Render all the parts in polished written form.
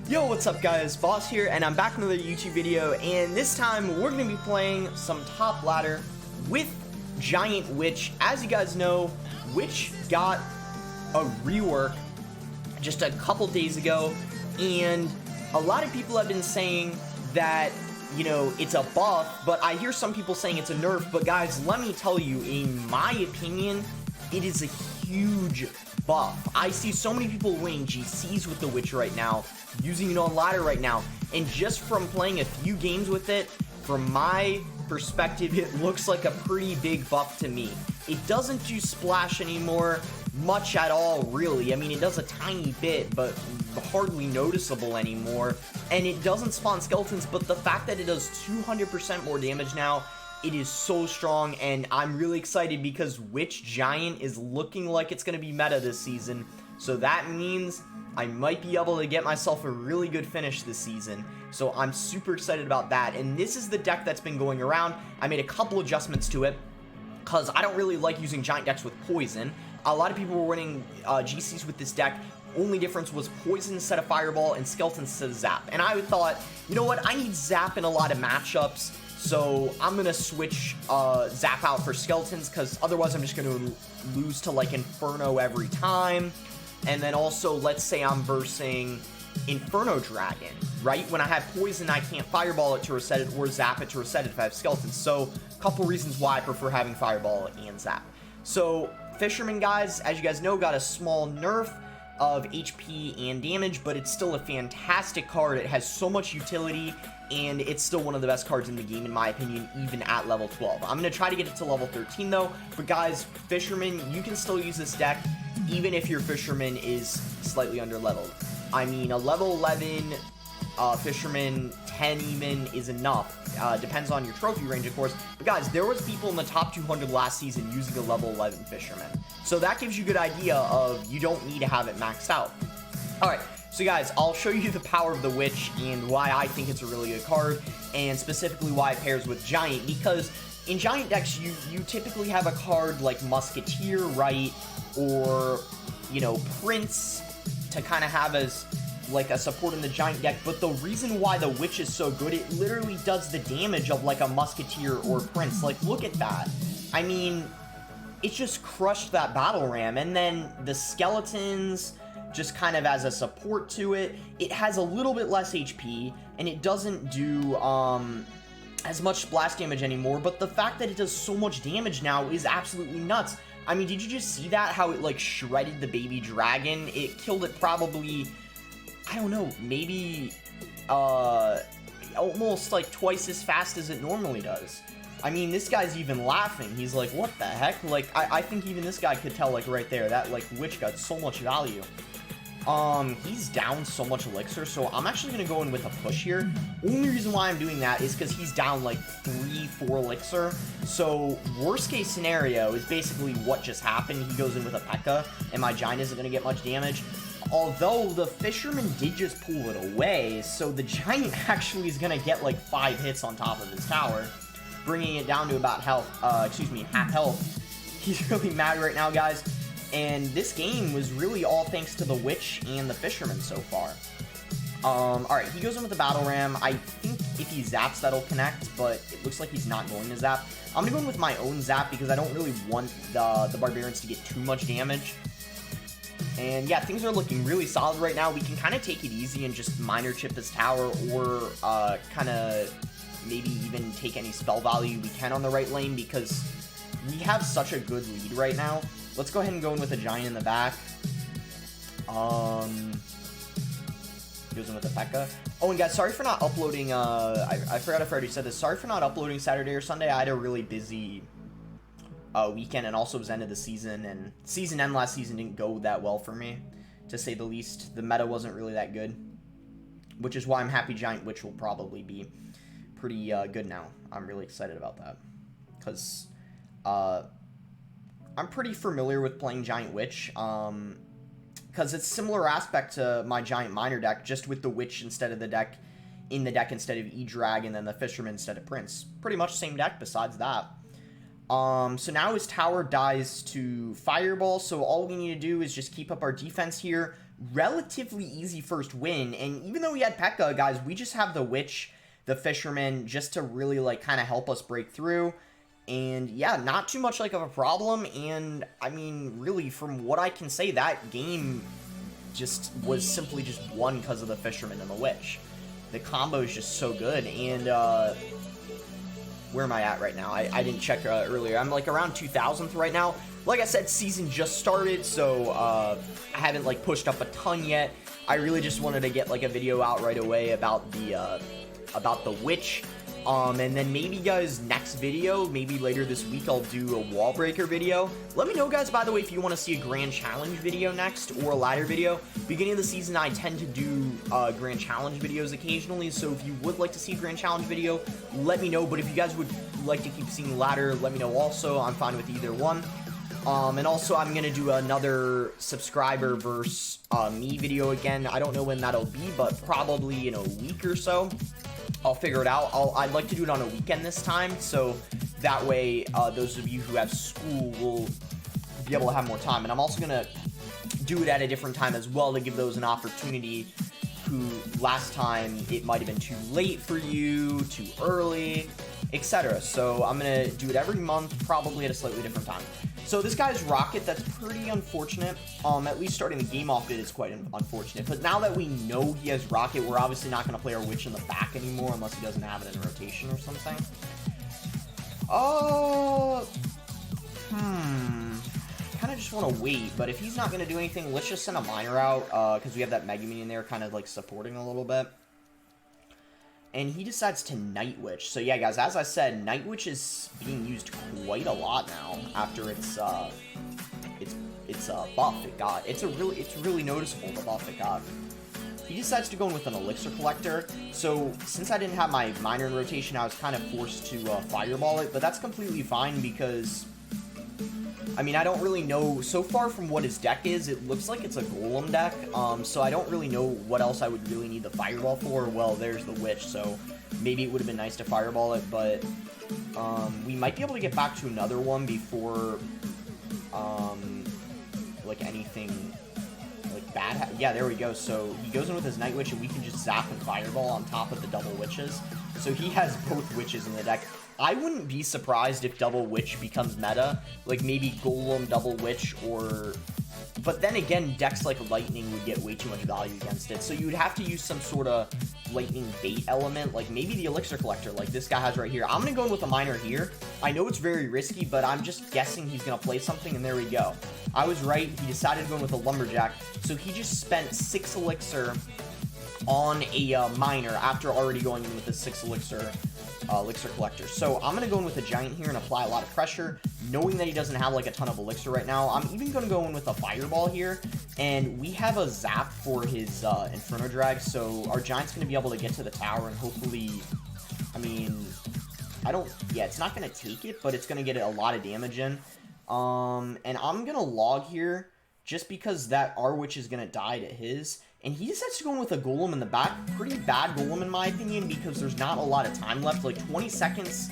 Yo, what's up guys, Boss here, and I'm back with another YouTube video, and this time we're going to be playing some top ladder with Giant Witch. As you guys know, Witch got a rework just a couple days ago, and a lot of people have been saying that, you know, it's a buff, but I hear some people saying it's a nerf. But guys, let me tell you, in my opinion, it is a huge buff. I see so many people winning GCs with the Witch right now, using it on ladder right now, and just from playing a few games with it, from my perspective, it looks like a pretty big buff to me. It doesn't do splash anymore much at all, really. I mean, it does a tiny bit, but hardly noticeable anymore, and it doesn't spawn skeletons. But the fact that it does 200% more damage now, it is so strong, and I'm really excited because Witch Giant is looking like it's going to be meta this season. So that means I might be able to get myself a really good finish this season. So I'm super excited about that. And this is the deck that's been going around. I made a couple adjustments to it because I don't really like using giant decks with poison. A lot of people were winning GCs with this deck. Only difference was poison instead of fireball and skeleton instead of zap. And I thought, you know what, I need zap in a lot of matchups. So I'm going to switch zap out for skeletons, because otherwise I'm just going to lose to like Inferno every time. And then also, let's say I'm versing Inferno Dragon, right? When I have poison, I can't fireball it to reset it or zap it to reset it if I have skeletons. So a couple reasons why I prefer having fireball and zap. So Fisherman, guys, as you guys know, got a small nerf of HP and damage, but it's still a fantastic card. It has so much utility, and it's still one of the best cards in the game, in my opinion, even at level 12. I'm going to try to get it to level 13, though. But guys, Fisherman, you can still use this deck, even if your Fisherman is slightly under-leveled. I mean, a level 11 Fisherman, 10 even, is enough. Depends on your trophy range, of course. But guys, there was people in the top 200 last season using a level 11 Fisherman. So that gives you a good idea of you don't need to have it maxed out. Alright, so guys, I'll show you the power of the Witch and why I think it's a really good card, and specifically why it pairs with Giant, because in Giant decks, you typically have a card like Musketeer, right, or, you know, Prince to kind of have as like a support in the Giant deck. But the reason why the Witch is so good, it literally does the damage of like a Musketeer or Prince. Like, look at that. I mean, it just crushed that battle ram. And then the skeletons, just kind of as a support to it, it has a little bit less HP, and it doesn't do as much splash damage anymore. But the fact that it does so much damage now is absolutely nuts. I mean, did you just see that? How it like shredded the baby dragon? It killed it probably, I don't know, maybe almost like twice as fast as it normally does. I mean, this guy's even laughing. He's like, what the heck? Like, I think even this guy could tell, like, right there, that, like, Witch got so much value. He's down so much elixir, so I'm actually going to go in with a push here. Only reason why I'm doing that is because he's down, like, 3-4 elixir. So, worst case scenario is basically what just happened. He goes in with a P.E.K.K.A, and my Giant isn't going to get much damage. Although, the Fisherman did just pull it away, so the Giant actually is going to get, like, 5 hits on top of his tower, bringing it down to about half health. He's really mad right now, guys. And this game was really all thanks to the Witch and the Fisherman so far. Alright, he goes in with the Battle Ram. I think if he zaps, that'll connect, but it looks like he's not going to zap. I'm going to go in with my own zap because I don't really want the Barbarians to get too much damage. And yeah, things are looking really solid right now. We can kind of take it easy and just minor chip his tower, or kind of maybe even take any spell value we can on the right lane, because we have such a good lead right now. Let's go ahead and go in with a Giant in the back. Goes in with a P.E.K.K.A. Oh, and guys, sorry for not uploading, I forgot if I already said this. Sorry for not uploading Saturday or Sunday. I had a really busy weekend, and also it was end of the season, and season end last season didn't go that well for me, to say the least. The meta wasn't really that good, which is why I'm happy Giant Witch will probably be pretty good now. I'm really excited about that, because I'm pretty familiar with playing Giant Witch, because it's similar aspect to my Giant Miner deck, just with the Witch instead of the deck, instead of E-Drag, and then the Fisherman instead of Prince. Pretty much same deck besides that. So now his tower dies to Fireball, so all we need to do is just keep up our defense here, relatively easy first win. And even though we had P.E.K.K.A, guys, we just have the Witch, the Fisherman, just to really, like, kind of help us break through. And, yeah, not too much, like, of a problem. And, I mean, really, from what I can say, that game just was simply just won because of the Fisherman and the Witch. The combo is just so good. And, where am I at right now? I didn't check earlier. I'm, like, around 2,000th right now. Like I said, season just started, so, I haven't, like, pushed up a ton yet. I really just wanted to get, like, a video out right away about the Witch. And then maybe, guys, next video, maybe later this week, I'll do a wall breaker video. Let me know, guys, by the way, if you want to see a grand challenge video next or a ladder video. Beginning of the season, I tend to do grand challenge videos occasionally, so if you would like to see a grand challenge video, let me know. But if you guys would like to keep seeing ladder, let me know also. I'm fine with either one. And also, I'm going to do another subscriber versus me video again. I don't know when that'll be, but probably in a week or so. I'll figure it out. I'd like to do it on a weekend this time, so that way those of you who have school will be able to have more time. And I'm also going to do it at a different time as well to give those an opportunity who last time it might have been too late for you, too early, etc. So I'm going to do it every month, probably at a slightly different time. So this guy's Rocket, that's pretty unfortunate. At least starting the game off, it is quite unfortunate. But now that we know he has Rocket, we're obviously not going to play our Witch in the back anymore unless he doesn't have it in rotation or something. Kind of just want to wait, but if he's not going to do anything, let's just send a Miner out, because we have that Mega Minion there kind of like supporting a little bit. And he decides to Night Witch. So yeah, guys, as I said, Night Witch is being used quite a lot now after its buff it got. It's really noticeable, the buff it got. He decides to go in with an Elixir Collector. So since I didn't have my Miner in rotation, I was kind of forced to Fireball it, but that's completely fine because, I mean, I don't really know. So far from what his deck is, it looks like it's a Golem deck, so I don't really know what else I would really need the Fireball for. Well, there's the Witch, so maybe it would have been nice to Fireball it, but we might be able to get back to another one before, like, anything, like, bad. Yeah, there we go. So he goes in with his Night Witch, and we can just zap and Fireball on top of the double Witches. So he has both Witches in the deck. I wouldn't be surprised if double Witch becomes meta, like maybe Golem double Witch, or, but then again, decks like Lightning would get way too much value against it, so you would have to use some sort of Lightning bait element, like maybe the Elixir Collector, like this guy has right here. I'm gonna go in with a Miner here. I know it's very risky, but I'm just guessing he's gonna play something, and there we go. I was right, he decided to go in with a Lumberjack, so he just spent 6 Elixir on a Miner after already going in with a 6 Elixir Collector. So I'm going to go in with a Giant here and apply a lot of pressure, knowing that he doesn't have like a ton of Elixir right now. I'm even going to go in with a Fireball here, and we have a Zap for his Inferno Drag, so our Giant's going to be able to get to the tower and hopefully, I mean, yeah, it's not going to take it, but it's going to get a lot of damage in. And I'm going to log here just because that our Witch is going to die to his. And he decides to go in with a Golem in the back. Pretty bad Golem in my opinion because there's not a lot of time left. Like 20 seconds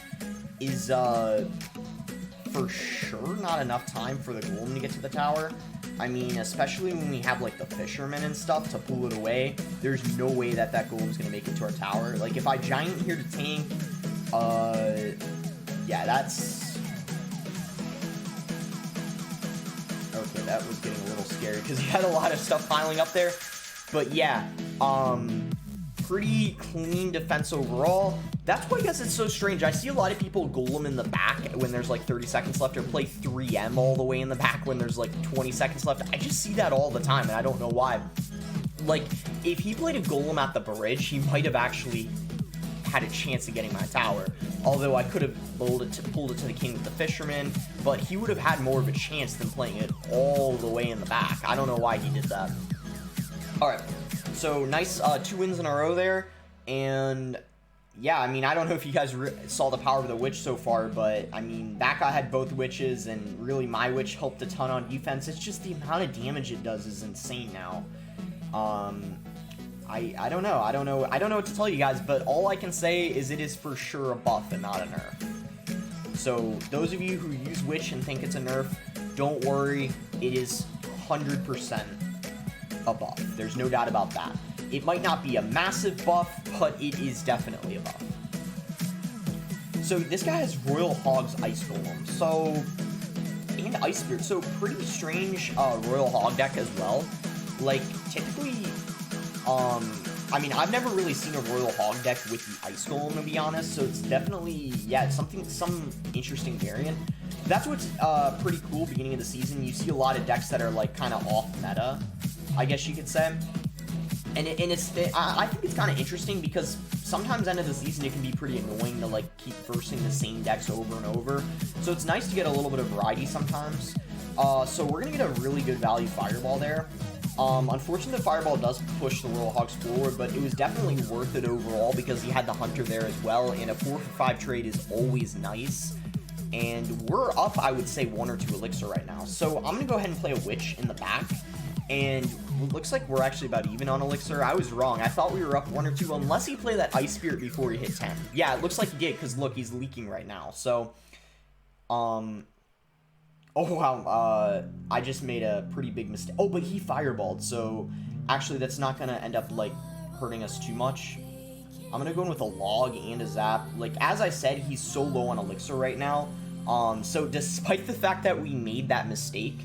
is for sure not enough time for the Golem to get to the tower. I mean, especially when we have like the Fisherman and stuff to pull it away. There's no way that Golem's going to make it to our tower. Like if I Giant here to tank, yeah, that's... Okay, that was getting a little scary because he had a lot of stuff piling up there. But yeah, pretty clean defense overall. That's why I guess it's so strange. I see a lot of people Golem in the back when there's like 30 seconds left, or play 3M all the way in the back when there's like 20 seconds left. I just see that all the time, and I don't know why. Like, if he played a Golem at the bridge, he might have actually had a chance of getting my tower. Although I could have pulled it to the king with the Fisherman, but he would have had more of a chance than playing it all the way in the back. I don't know why he did that. Alright, so nice 2 wins in a row there, and yeah, I mean, I don't know if you guys saw the power of the Witch so far, but I mean, that guy had both Witches, and really my Witch helped a ton on defense. It's just the amount of damage it does is insane now. I don't know what to tell you guys, but all I can say is it is for sure a buff and not a nerf. So those of you who use Witch and think it's a nerf, don't worry, it is 100% a buff. There's no doubt about that. It might not be a massive buff, but it is definitely a buff. So this guy has Royal Hog's Ice Golem, and Ice Spirit, so pretty strange Royal Hog deck as well. Like, typically, I mean, I've never really seen a Royal Hog deck with the Ice Golem, to be honest, so it's definitely, yeah, it's some interesting variant. That's what's pretty cool beginning of the season. You see a lot of decks that are, like, kind of off meta, I guess you could say. And I think it's kind of interesting because sometimes end of the season it can be pretty annoying to like keep versing the same decks over and over. So it's nice to get a little bit of variety sometimes. So we're gonna get a really good value Fireball there. Unfortunately, the Fireball does push the Royal Hogs forward, but it was definitely worth it overall because he had the Hunter there as well, and a 4-for-5 trade is always nice. And we're up, I would say, 1 or 2 Elixir right now. So I'm gonna go ahead and play a Witch in the back. And it looks like we're actually about even on Elixir. I was wrong. I thought we were up 1 or 2, unless he played that Ice Spirit before he hit 10. Yeah, it looks like he did, because look, he's leaking right now. So, oh wow, I just made a pretty big mistake. Oh, but he Fireballed, so actually that's not going to end up, like, hurting us too much. I'm going to go in with a Log and a Zap. Like, as I said, he's so low on Elixir right now. So despite the fact that we made that mistake,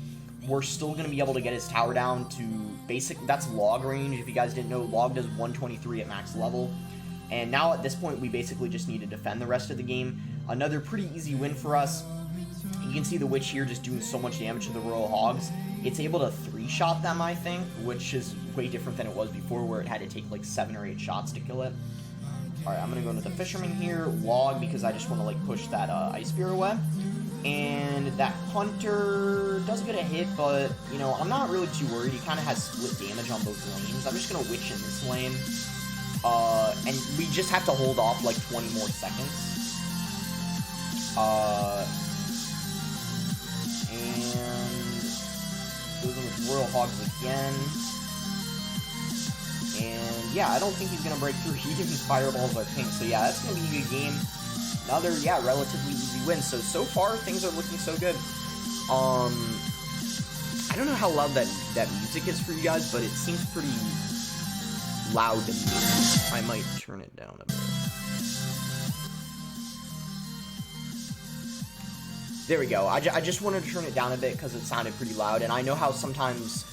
we're still going to be able to get his tower down to basic. That's Log range. If you guys didn't know, Log does 123 at max level. And now at this point, we basically just need to defend the rest of the game. Another pretty easy win for us. You can see the Witch here just doing so much damage to the Royal Hogs. It's able to 3-shot them, I think, which is way different than it was before, where it had to take like 7 or 8 shots to kill it. Alright, I'm going to go into the Fisherman here. Log, because I just want to like push that Ice Spear away. And that Hunter does get a hit, but, you know, I'm not really too worried. He kind of has split damage on both lanes. I'm just going to Witch in this lane. And we just have to hold off, like, 20 more seconds. And goes in with Royal Hogs again. And, yeah, I don't think he's going to break through. He even Fireballs our King. So, yeah, that's going to be a good game. Another, yeah, relatively easy win. So far, things are looking so good. I don't know how loud that music is for you guys, but it seems pretty loud to me. I might turn it down a bit. There we go. I just wanted to turn it down a bit because it sounded pretty loud, and I know how sometimes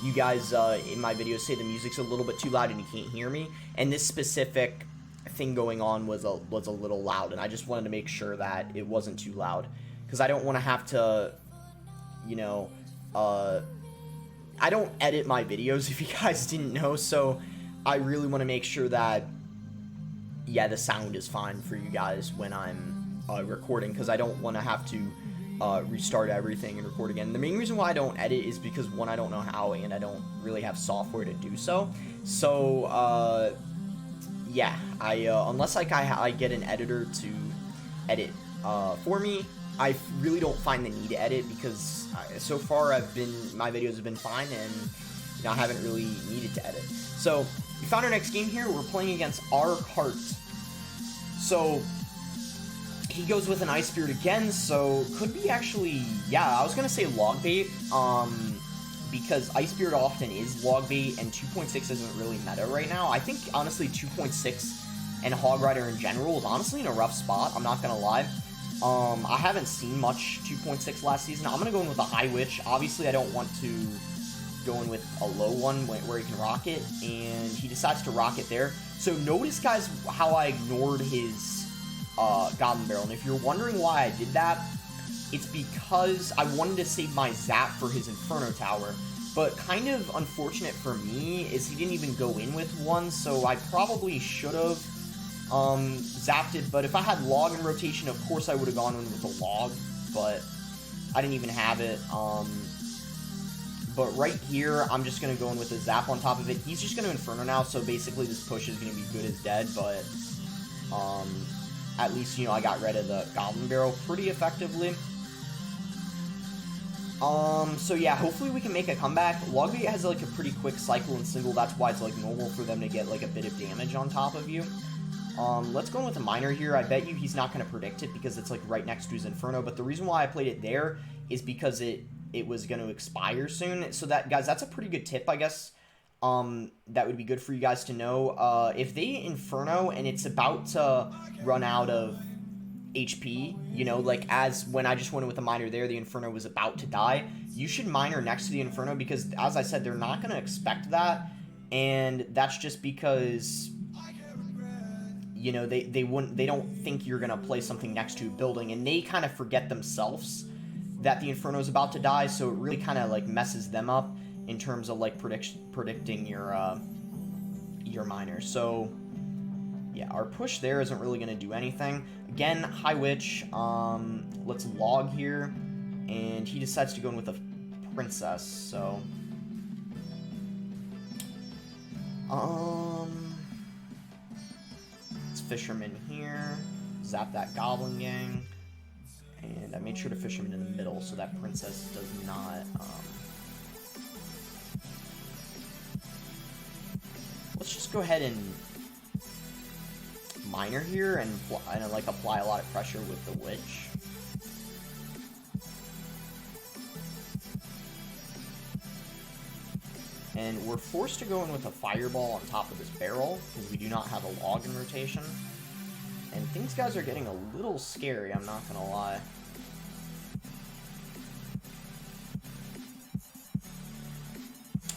you guys in my videos say the music's a little bit too loud and you can't hear me, and this specific thing going on was a little loud, and I just wanted to make sure that it wasn't too loud, because I don't want to have to, you know, I don't edit my videos, if you guys didn't know, so I really want to make sure that, yeah, the sound is fine for you guys when I'm recording, because I don't want to have to restart everything and record again. The main reason why I don't edit is because, one, I don't know how, and I don't really have software to do so. So, yeah, unless like I get an editor to edit for me, I really don't find the need to edit, because so far my videos have been fine, and you know, I haven't really needed to edit. So we found our next game here. We're playing against our Cart. So he goes with an Ice Spirit again, so could be actually, yeah, I was gonna say Log Bait, because Ice Spirit often is Log Bait, and 2.6 isn't really meta right now. I think, honestly, 2.6 and Hog Rider in general is honestly in a rough spot, I'm not gonna lie. I haven't seen much 2.6 last season. I'm gonna go in with a High Witch. Obviously, I don't want to go in with a low one where he can rock it, and he decides to rock it there. So notice, guys, how I ignored his Goblin Barrel, and if you're wondering why I did that, it's because I wanted to save my Zap for his Inferno Tower, but kind of unfortunate for me is he didn't even go in with one, so I probably should have zapped it. But if I had Log in rotation, of course I would have gone in with a Log, but I didn't even have it. But right here, I'm just going to go in with a Zap on top of it. He's just going to Inferno now, so basically this push is going to be good as dead, but at least, you know, I got rid of the Goblin Barrel pretty effectively. So yeah, hopefully we can make a comeback. Logbait has like a pretty quick cycle and single, that's why it's like normal for them to get like a bit of damage on top of you. Let's go with a Miner here. I bet you he's not going to predict it because it's like right next to his Inferno, but the reason why I played it there is because it was going to expire soon. So that, guys, that's a pretty good tip, I guess, that would be good for you guys to know. If they Inferno and it's about to run out of HP, you know, like as when I just went in with a miner there, the Inferno was about to die, you should miner next to the Inferno because, as I said, they're not going to expect that, and that's just because, you know, they don't think you're going to play something next to a building, and they kind of forget themselves that the Inferno is about to die, so it really kind of like messes them up in terms of like predicting your miners. So yeah, our push there isn't really going to do anything. Again, High Witch, let's log here, and he decides to go in with a Princess, so let's Fisherman here, zap that Goblin Gang, and I made sure to Fisherman in the middle so that Princess does not, let's just go ahead and miner here and like apply a lot of pressure with the Witch. And we're forced to go in with a Fireball on top of this barrel because we do not have a log in rotation. And things, guys, are getting a little scary, I'm not gonna lie.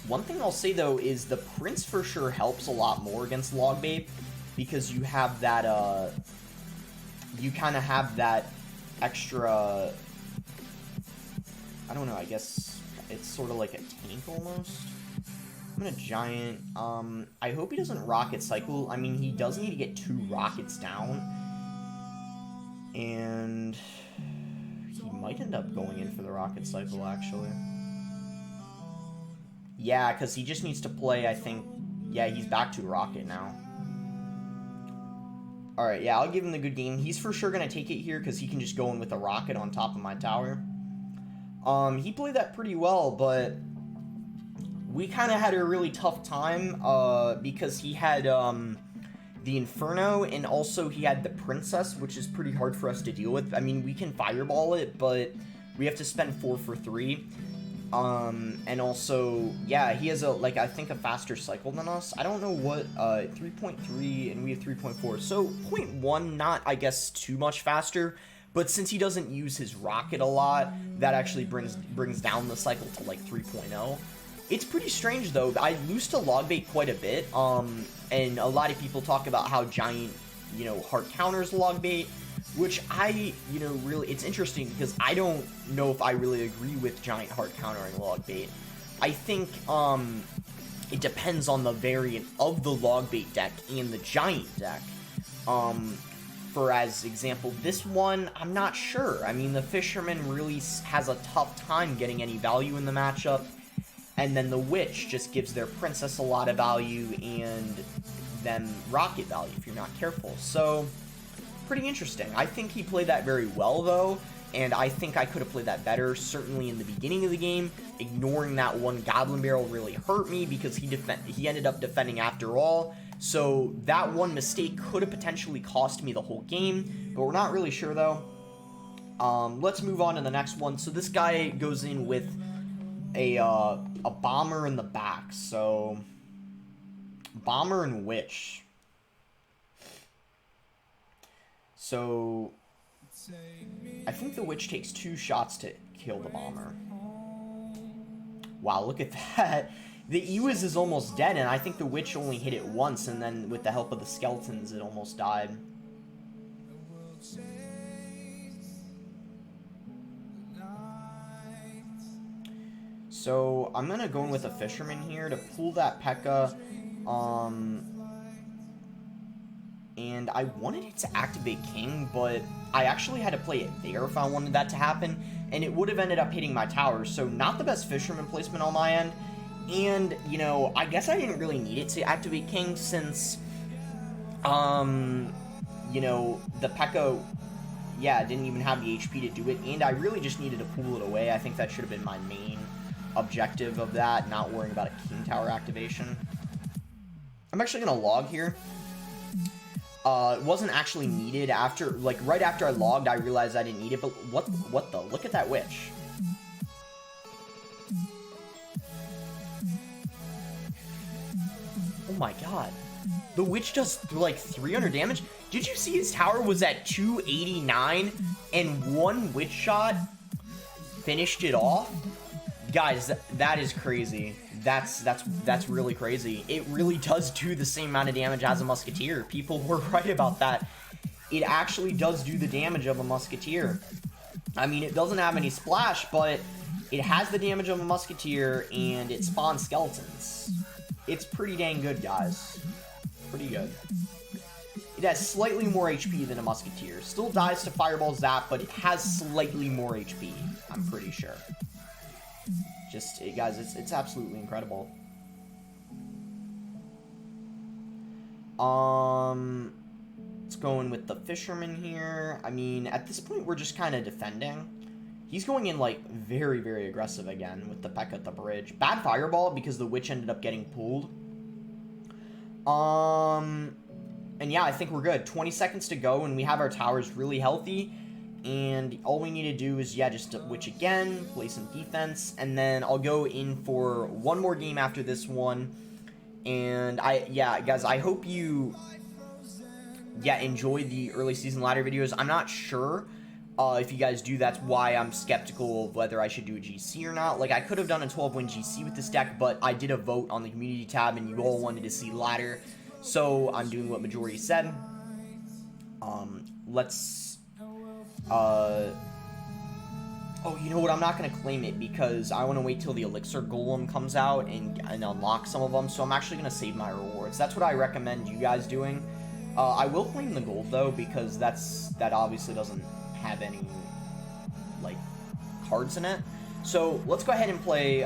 One thing I'll say, though, is the Prince for sure helps a lot more against log bait because you have that, you kind of have that extra, I don't know, I guess it's sort of like a tank almost. I'm gonna Giant, I hope he doesn't Rocket Cycle. I mean, he does need to get 2 rockets down, and he might end up going in for the Rocket Cycle, actually. Yeah, because he just needs to play, I think, yeah, he's back to Rocket now. Alright, yeah, I'll give him the good game. He's for sure going to take it here because he can just go in with a Rocket on top of my tower. He played that pretty well, but we kind of had a really tough time because he had the Inferno and also he had the Princess, which is pretty hard for us to deal with. I mean, we can Fireball it, but we have to spend 4 for 3. And also, yeah, he has like, I think a faster cycle than us. I don't know what, 3.3 and we have 3.4. So 0.1, not, I guess, too much faster. But since he doesn't use his rocket a lot, that actually brings down the cycle to like 3.0. It's pretty strange though. I lose to log bait quite a bit. And a lot of people talk about how Giant, you know, hard counters log bait. Which I, you know, really, it's interesting because I don't know if I really agree with Giant hard countering log bait. I think it depends on the variant of the log bait deck and the Giant deck. For as example, this one, I'm not sure. I mean, the Fisherman really has a tough time getting any value in the matchup. And then the Witch just gives their Princess a lot of value and then rocket value if you're not careful. So pretty interesting. I think he played that very well, though, and I think I could have played that better, certainly in the beginning of the game. Ignoring that one Goblin Barrel really hurt me because he ended up defending after all, so that one mistake could have potentially cost me the whole game, but we're not really sure, though. Let's move on to the next one. So this guy goes in with a Bomber in the back, so Bomber and Witch. So, I think the Witch takes 2 shots to kill the Bomber. Wow, look at that. The Ewiz is almost dead, and I think the Witch only hit it once, and then with the help of the skeletons, it almost died. So, I'm going to go in with a Fisherman here to pull that P.E.K.K.A. And I wanted it to activate King, but I actually had to play it there if I wanted that to happen, and it would have ended up hitting my tower, so not the best Fisherman placement on my end. And, you know, I guess I didn't really need it to activate King since, you know, the P.E.K.K.A, yeah, didn't even have the HP to do it, and I really just needed to pull it away. I think that should have been my main objective of that, not worrying about a King Tower activation. I'm actually going to log here. It wasn't actually needed after, like, right after I logged, I realized I didn't need it, but what the, look at that Witch. my god. The witch does like 300 damage. Did you see his tower was at 289 and one witch shot finished it off? Guys, that is crazy. That's really crazy. It really does do the same amount of damage as a musketeer. People were right about that. It actually does do the damage of a musketeer. I mean, it doesn't have any splash, but it has the damage of a musketeer, and it spawns skeletons. It's pretty dang good, guys. Pretty good. It has slightly more HP than a musketeer. Still dies to fireball zap, but it has slightly more HP. I'm pretty sure. Just, guys, it's absolutely incredible. Let's go in with the fisherman here. I mean, at this point, we're just kind of defending. He's going in, like, very, very aggressive again with the peck at the bridge. Bad fireball because the witch ended up getting pulled. And yeah, I think we're good. 20 seconds to go, and we have our towers really healthy. And all we need to do is, yeah, just witch again, play some defense, and then I'll go in for one more game after this one. And yeah, guys, I hope you, enjoy the early season ladder videos. I'm not sure if you guys do. That's why I'm skeptical of whether I should do a GC or not. Like, I could have done a 12-win GC with this deck, but I did a vote on the community tab, and you all wanted to see ladder, so I'm doing what majority said. Oh, you know what? I'm not going to claim it because I want to wait till the Elixir Golem comes out and unlock some of them, so I'm actually going to save my rewards. That's what I recommend you guys doing. I will claim the gold, though, because that obviously doesn't have any, like, cards in it. So, let's go ahead and play,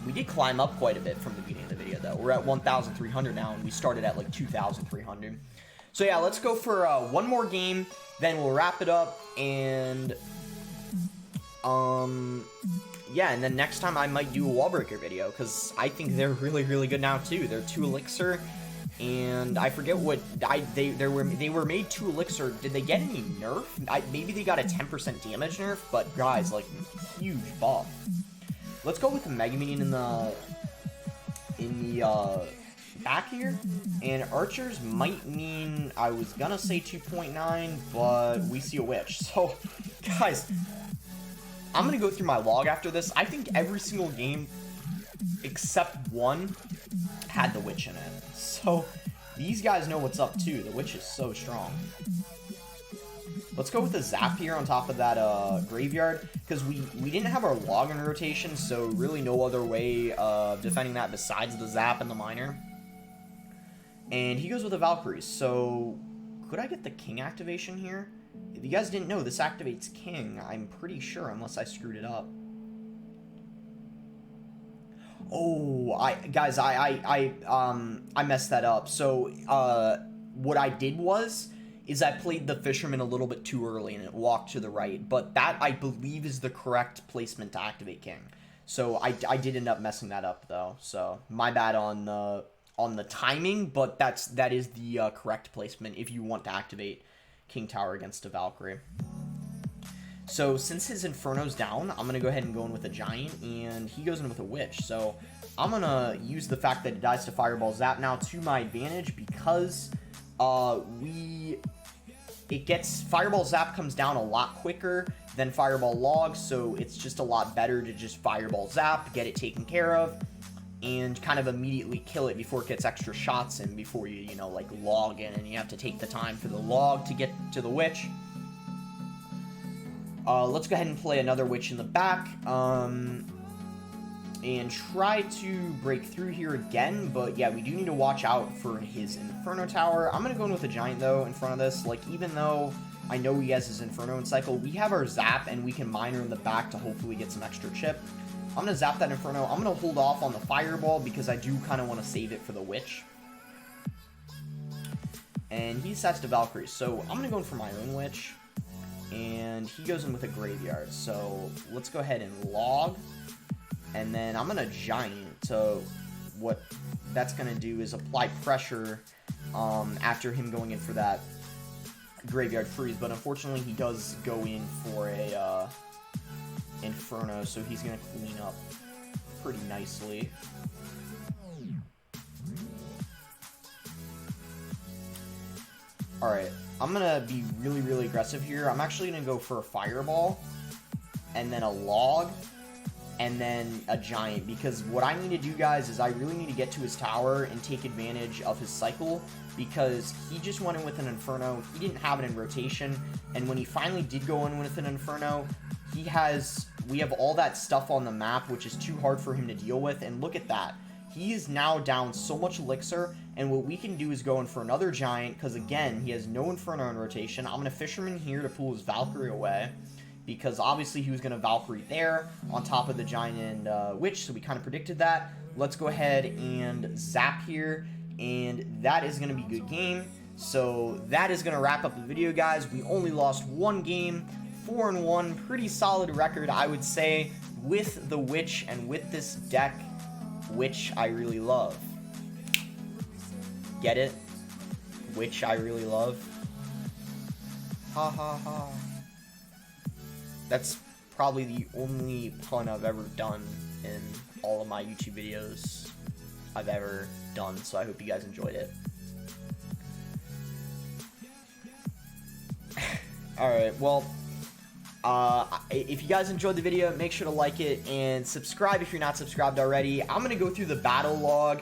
we did climb up quite a bit from the beginning of the video, though. We're at 1,300 now, and we started at, like, 2,300. So, yeah, let's go for one more game, then we'll wrap it up, and, yeah, and then next time I might do a wall breaker video, because I think they're really, really good now, too. They're 2 elixir, and I forget what, they were made 2 elixir. Did they get any nerf? Maybe they got a 10% damage nerf, but guys, like, huge buff. Let's go with the Mega Minion in the back here, and archers might mean, I was gonna say 2.9, but we see a witch. So, guys, I'm gonna go through my log after this. I think every single game, except one, had the witch in it. So, these guys know what's up, too. The witch is so strong. Let's go with the zap here on top of that graveyard, because we didn't have our log in rotation, so really no other way of defending that besides the zap and the miner. And he goes with the Valkyries, so could I get the king activation here? If you guys didn't know, this activates king, I'm pretty sure, unless I screwed it up. Oh, guys, I messed that up. So, what I did is I played the fisherman a little bit too early and it walked to the right, but that, I believe, is the correct placement to activate king. So, I did end up messing that up, though, so my bad on the timing, but that is the correct placement if you want to activate king tower against a Valkyrie. So, since his Inferno's down, I'm going to go ahead and go in with a Giant, and he goes in with a Witch. So, I'm going to use the fact that it dies to Fireball Zap now to my advantage, because Fireball Zap comes down a lot quicker than Fireball Log, so it's just a lot better to just Fireball Zap, get it taken care of, and kind of immediately kill it before it gets extra shots in, before you, like, log in, and you have to take the time for the log to get to the Witch. Let's go ahead and play another Witch in the back, and try to break through here again, but yeah, we do need to watch out for his Inferno Tower. I'm gonna go in with a Giant, though, in front of this. Like, even though I know he has his Inferno in cycle, we have our Zap, and we can Miner in the back to hopefully get some extra chip. I'm gonna zap that Inferno. I'm gonna hold off on the Fireball, because I do kind of want to save it for the Witch. And he decides to Valkyrie, so I'm gonna go in for my own Witch. And he goes in with a Graveyard, so let's go ahead and log. And then I'm going to Giant, so what that's going to do is apply pressure after him going in for that Graveyard Freeze. But unfortunately, he does go in for a Inferno, so he's going to clean up pretty nicely. Alright, I'm gonna be really, really aggressive here. I'm actually gonna go for a fireball, and then a log, and then a giant, because what I need to do, guys, is I really need to get to his tower and take advantage of his cycle, because he just went in with an Inferno. He didn't have it in rotation, and when he finally did go in with an Inferno, we have all that stuff on the map, which is too hard for him to deal with, and look at that. He is now down so much elixir, and what we can do is go in for another giant, because again, he has no Inferno in rotation. I'm going to Fisherman here to pull his Valkyrie away, because obviously he was going to Valkyrie there on top of the giant and witch, so we kind of predicted that. Let's go ahead and zap here, and that is going to be a good game. So that is going to wrap up the video, guys. We only lost one game, 4-1, pretty solid record, I would say, with the witch and with this deck, which I really love. Get it? Which I really love. Ha ha ha. That's probably the only pun I've ever done in all of my YouTube videos I've ever done, so I hope you guys enjoyed it. Alright, well, if you guys enjoyed the video, make sure to like it and subscribe if you're not subscribed already. I'm going to go through the battle log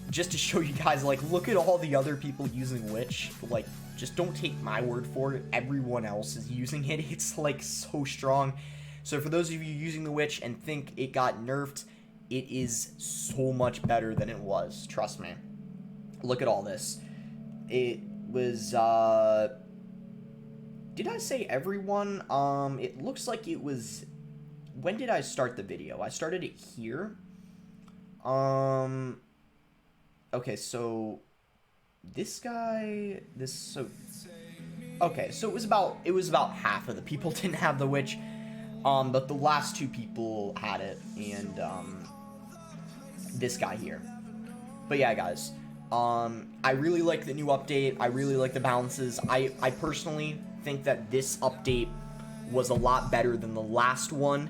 just to show you guys, like, look at all the other people using Witch. Like, just don't take my word for it. Everyone else is using it. It's, like, so strong. So for those of you using the Witch and think it got nerfed, it is so much better than it was. Trust me. Look at all this. It was, did I say everyone? It looks like it was... When did I start the video? I started it here. Okay, so... This guy... Okay, so it was about half of the people didn't have the witch. But the last two people had it, and, this guy here. But yeah, guys. I really like the new update. I really like the balances. I personally think that this update was a lot better than the last one.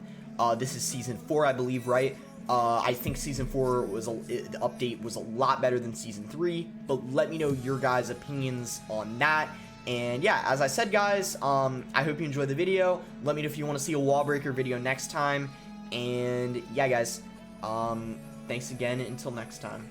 This is Season 4, I believe, right? I think Season 4 the update was a lot better than Season 3, but let me know your guys' opinions on that. And yeah, as I said, guys, I hope you enjoyed the video. Let me know if you want to see a wall breaker video next time. And yeah, guys, thanks again. Until next time.